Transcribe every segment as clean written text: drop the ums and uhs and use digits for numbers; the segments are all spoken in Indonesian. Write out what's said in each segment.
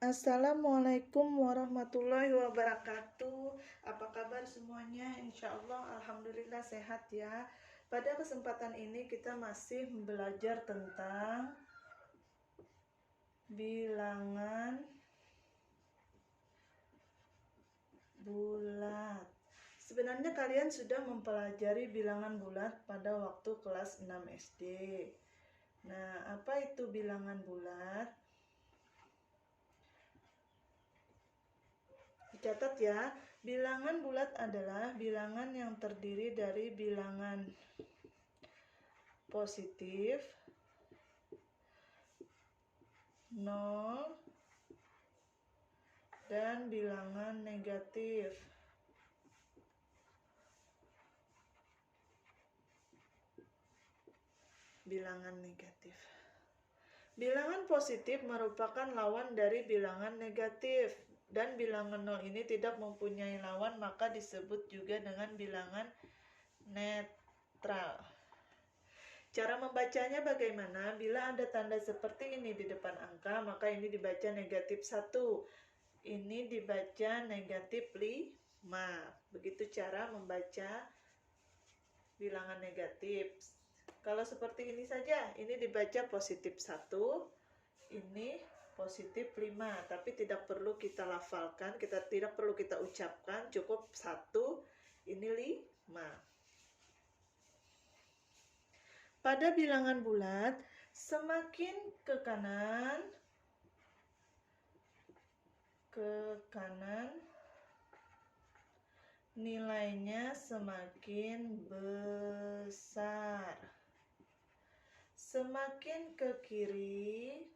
Assalamualaikum warahmatullahi wabarakatuh. Apa kabar semuanya? Insya Allah alhamdulillah sehat ya. Pada kesempatan ini kita masih belajar tentang bilangan bulat. Sebenarnya kalian sudah mempelajari bilangan bulat pada waktu kelas 6 SD. Nah, apa itu bilangan bulat? Dicatat ya, bilangan bulat adalah bilangan yang terdiri dari bilangan positif, 0, dan bilangan negatif. Bilangan positif merupakan lawan dari bilangan negatif. Dan bilangan 0 ini tidak mempunyai lawan, maka disebut juga dengan bilangan netral. Cara membacanya bagaimana? Bila ada tanda seperti ini di depan angka, maka ini dibaca negatif 1. Ini dibaca negatif 5. Begitu cara membaca bilangan negatif. Kalau seperti ini saja, ini dibaca positif 1, ini positif 5, tapi tidak perlu kita lafalkan, tidak perlu kita ucapkan, cukup 1, ini 5. Pada bilangan bulat, semakin ke kanan, nilainya semakin besar. Semakin ke kiri,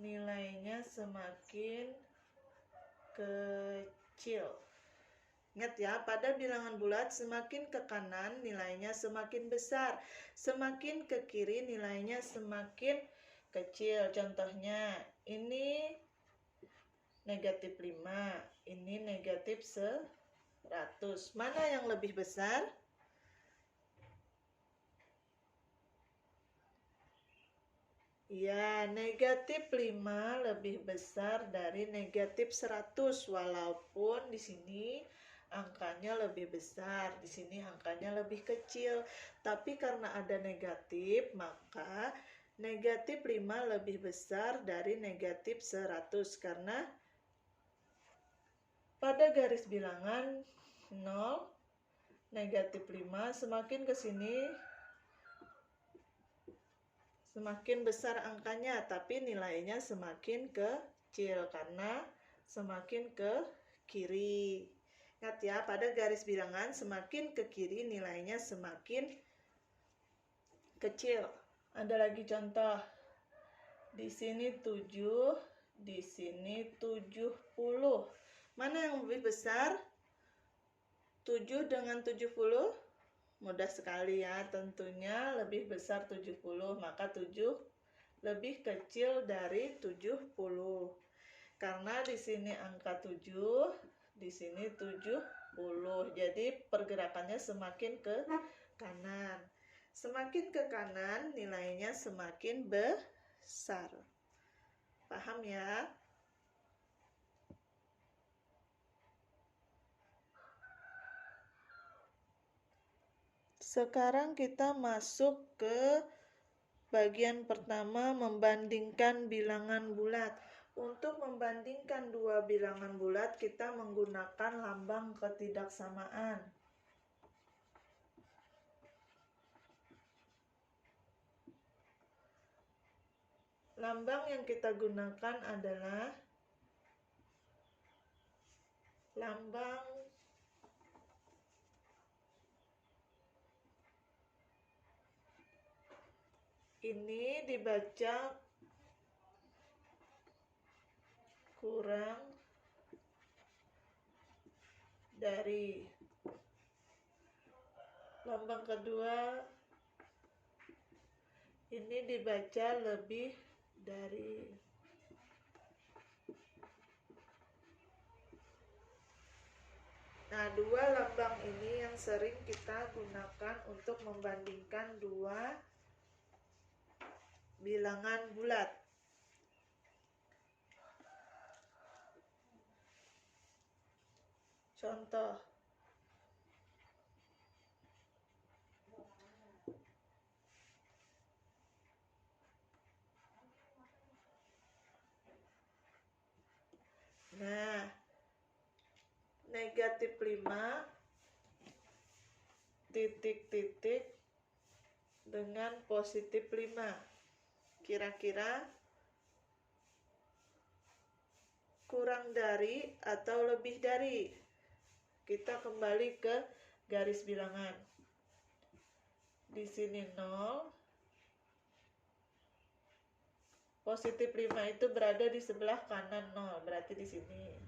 nilainya semakin kecil. Ingat ya, pada bilangan bulat semakin ke kanan nilainya semakin besar, semakin ke kiri nilainya semakin kecil. Contohnya, ini negatif 5, ini negatif 100. Mana yang lebih besar? Ya, negatif 5 lebih besar dari negatif 100, walaupun di sini angkanya lebih besar, di sini angkanya lebih kecil. Tapi karena ada negatif, maka negatif 5 lebih besar dari negatif 100, karena pada garis bilangan 0, negatif 5, semakin ke sini semakin besar angkanya, tapi nilainya semakin kecil karena semakin ke kiri. Ingat ya, pada garis bilangan semakin ke kiri nilainya semakin kecil. Ada lagi contoh. Di sini 7, di sini 70. Mana yang lebih besar? 7 dengan 70? Mudah sekali ya, tentunya lebih besar 70, maka 7 lebih kecil dari 70. Karena di sini angka 7, di sini 70. Jadi pergerakannya semakin ke kanan. Semakin ke kanan nilainya semakin besar. Paham ya? Sekarang kita masuk ke bagian pertama, membandingkan bilangan bulat. Untuk membandingkan dua bilangan bulat, kita menggunakan lambang ketidaksamaan. Lambang yang kita gunakan adalah lambang ini dibaca kurang dari. Lambang kedua ini dibaca lebih dari. Nah, dua lambang ini yang sering kita gunakan untuk membandingkan dua bilangan bulat. Contoh. Nah, negatif 5 titik-titik dengan positif 5. Kira-kira kurang dari atau lebih dari? Kita kembali ke garis bilangan. Di sini 0. Positif 5 itu berada di sebelah kanan 0, berarti di sini.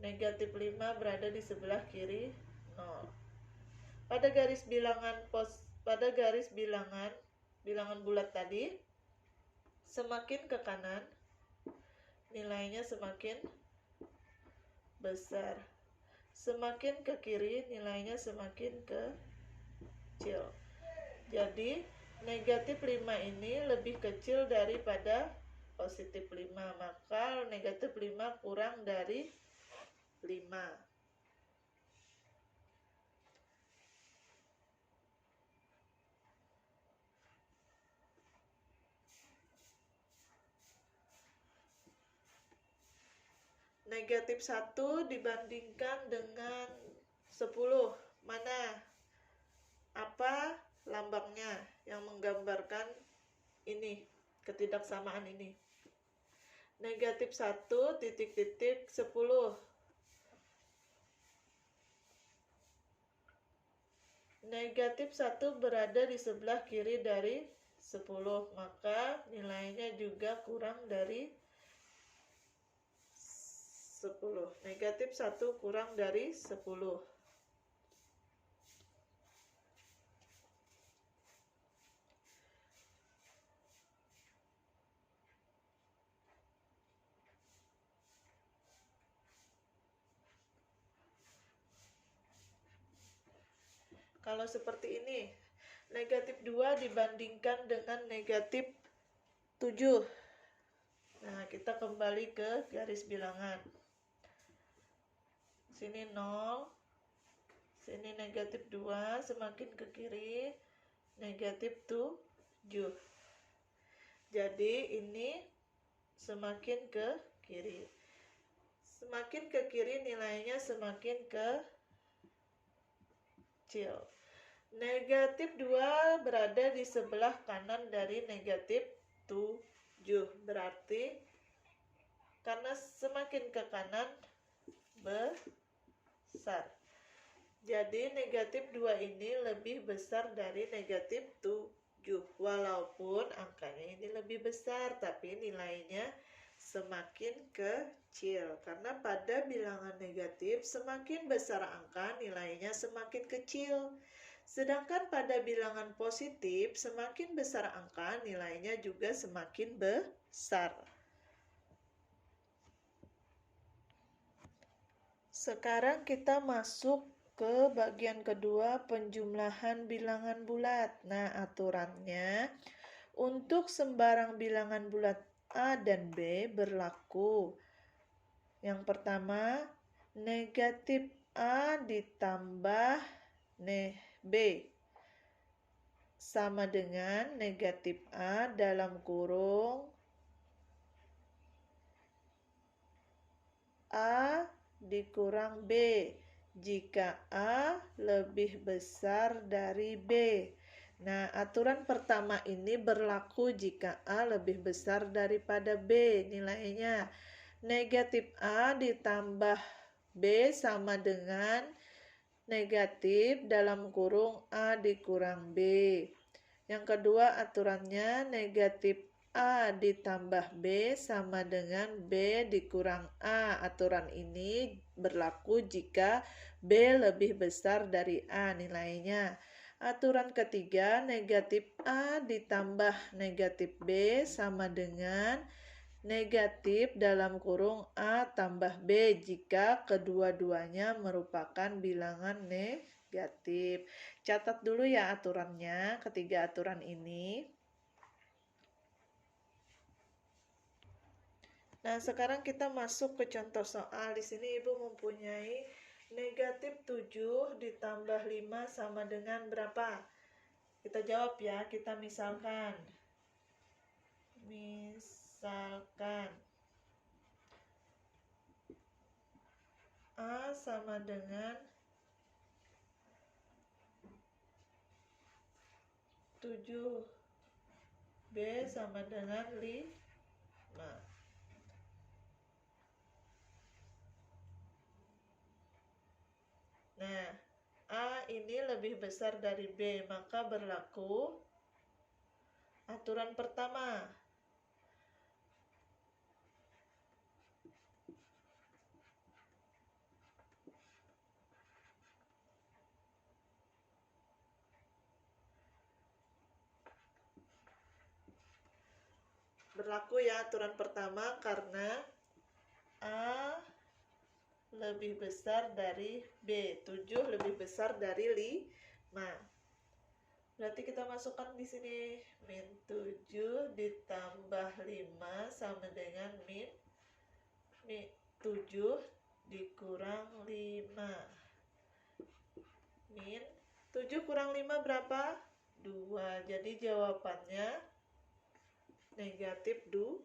Negatif 5 berada di sebelah kiri 0. Pada garis bilangan bulat tadi, semakin ke kanan nilainya semakin besar. Semakin ke kiri nilainya semakin kecil. Jadi negatif 5 ini lebih kecil daripada positif 5, maka negatif 5 kurang dari 5. Negatif 1 dibandingkan dengan 10. Mana? Apa lambangnya yang menggambarkan ini, ketidaksamaan ini? Negatif 1 titik-titik 10. Negatif 1 berada di sebelah kiri dari 10, maka nilainya juga kurang dari 10. Negatif 1 kurang dari 10. Kalau seperti ini, negatif 2 dibandingkan dengan negatif 7. Nah, kita kembali ke garis bilangan. Sini 0, sini negatif 2, semakin ke kiri negatif 7. Jadi ini semakin ke kiri. Semakin ke kiri nilainya semakin kecil. Negatif 2 berada di sebelah kanan dari negatif 7. Berarti karena semakin ke kanan besar. Jadi negatif 2 ini lebih besar dari negatif 7. Walaupun angkanya ini lebih besar, tapi nilainya semakin kecil. Karena pada bilangan negatif, semakin besar angka, nilainya semakin kecil. Sedangkan pada bilangan positif, semakin besar angka, nilainya juga semakin besar. Sekarang kita masuk ke bagian kedua, penjumlahan bilangan bulat. Nah, aturannya untuk sembarang bilangan bulat A dan B berlaku. Yang pertama, negatif A ditambah B sama dengan negatif A dalam kurung A dikurang B jika A lebih besar dari B. Nah, aturan pertama ini berlaku jika A lebih besar daripada B. Nilainya negatif A ditambah B sama dengan negatif dalam kurung A dikurang B. Yang kedua aturannya negatif A ditambah B sama dengan B dikurang A. Aturan ini berlaku jika B lebih besar dari A nilainya. Aturan ketiga, negatif A ditambah negatif B sama dengan negatif dalam kurung A tambah B jika kedua-duanya merupakan bilangan negatif. Catat dulu ya aturannya, ketiga aturan ini. Nah, sekarang kita masuk ke contoh soal. Di sini Ibu mempunyai negatif 7 ditambah 5 sama dengan berapa? Kita jawab ya, kita misalkan. A sama dengan 7, B sama dengan 5. Nah, A ini lebih besar dari B, maka berlaku aturan pertama. Berlaku ya aturan pertama karena A lebih besar dari B, 7 lebih besar dari 5. Berarti kita masukkan di sini min 7 ditambah 5 sama dengan min 7 dikurang 5. Min 7 kurang 5 berapa? 2. Jadi jawabannya negatif 2.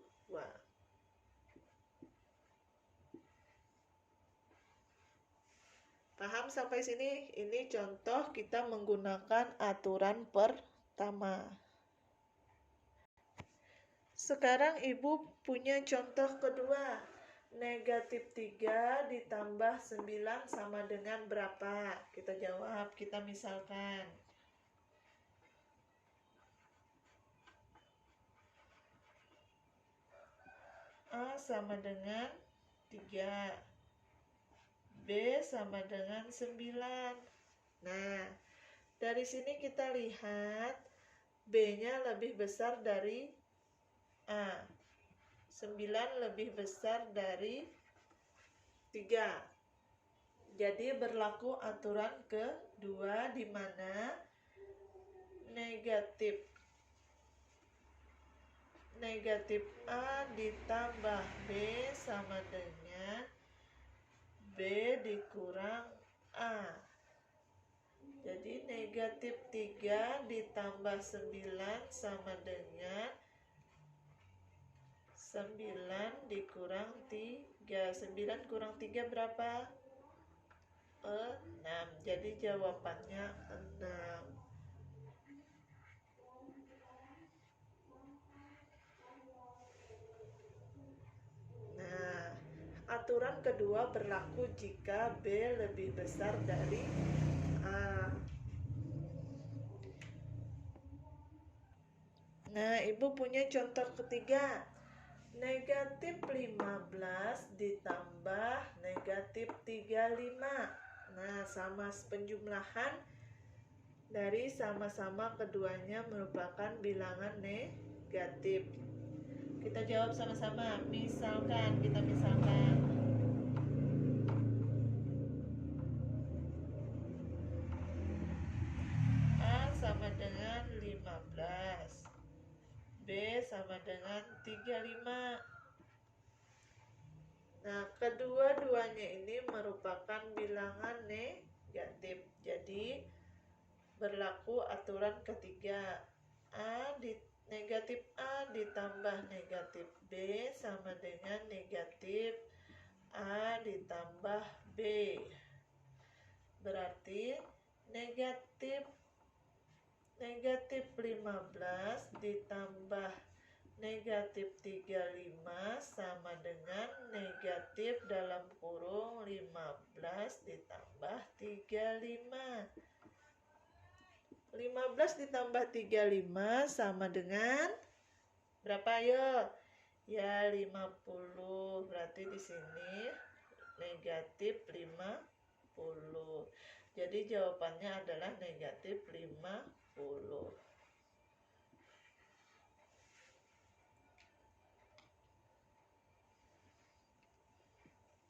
Paham sampai sini? Ini contoh kita menggunakan aturan pertama. Sekarang Ibu punya contoh kedua. Negatif 3 ditambah 9 sama dengan berapa? Kita jawab, kita misalkan. A sama dengan 3. B sama dengan 9. Nah, dari sini kita lihat B-nya lebih besar dari A. 9 lebih besar dari 3. Jadi berlaku aturan kedua di mana negatif A ditambah B sama dengan B dikurang A. Jadi negatif 3 ditambah 9 sama dengan 9 dikurang 3. 9 kurang 3 berapa? 6. Jadi jawabannya 6. Nah, aturan kedua berlaku jika B lebih besar dari A. Nah, Ibu punya contoh ketiga. Negatif 15 ditambah negatif 35. Nah, sama penjumlahan dari sama-sama keduanya merupakan bilangan negatif. Kita jawab sama-sama. Misalkan, kita misalkan. A sama dengan 15. B sama dengan 35. Nah, kedua-duanya ini merupakan bilangan negatif. Jadi, berlaku aturan ketiga. Negatif A ditambah negatif B sama dengan negatif A ditambah B. Berarti negatif 15 ditambah negatif 35 sama dengan negatif dalam kurung 15 ditambah 35. 15 ditambah 35 sama dengan berapa ayo? Ya 50. Berarti di sini negatif 50. Jadi jawabannya adalah negatif 50.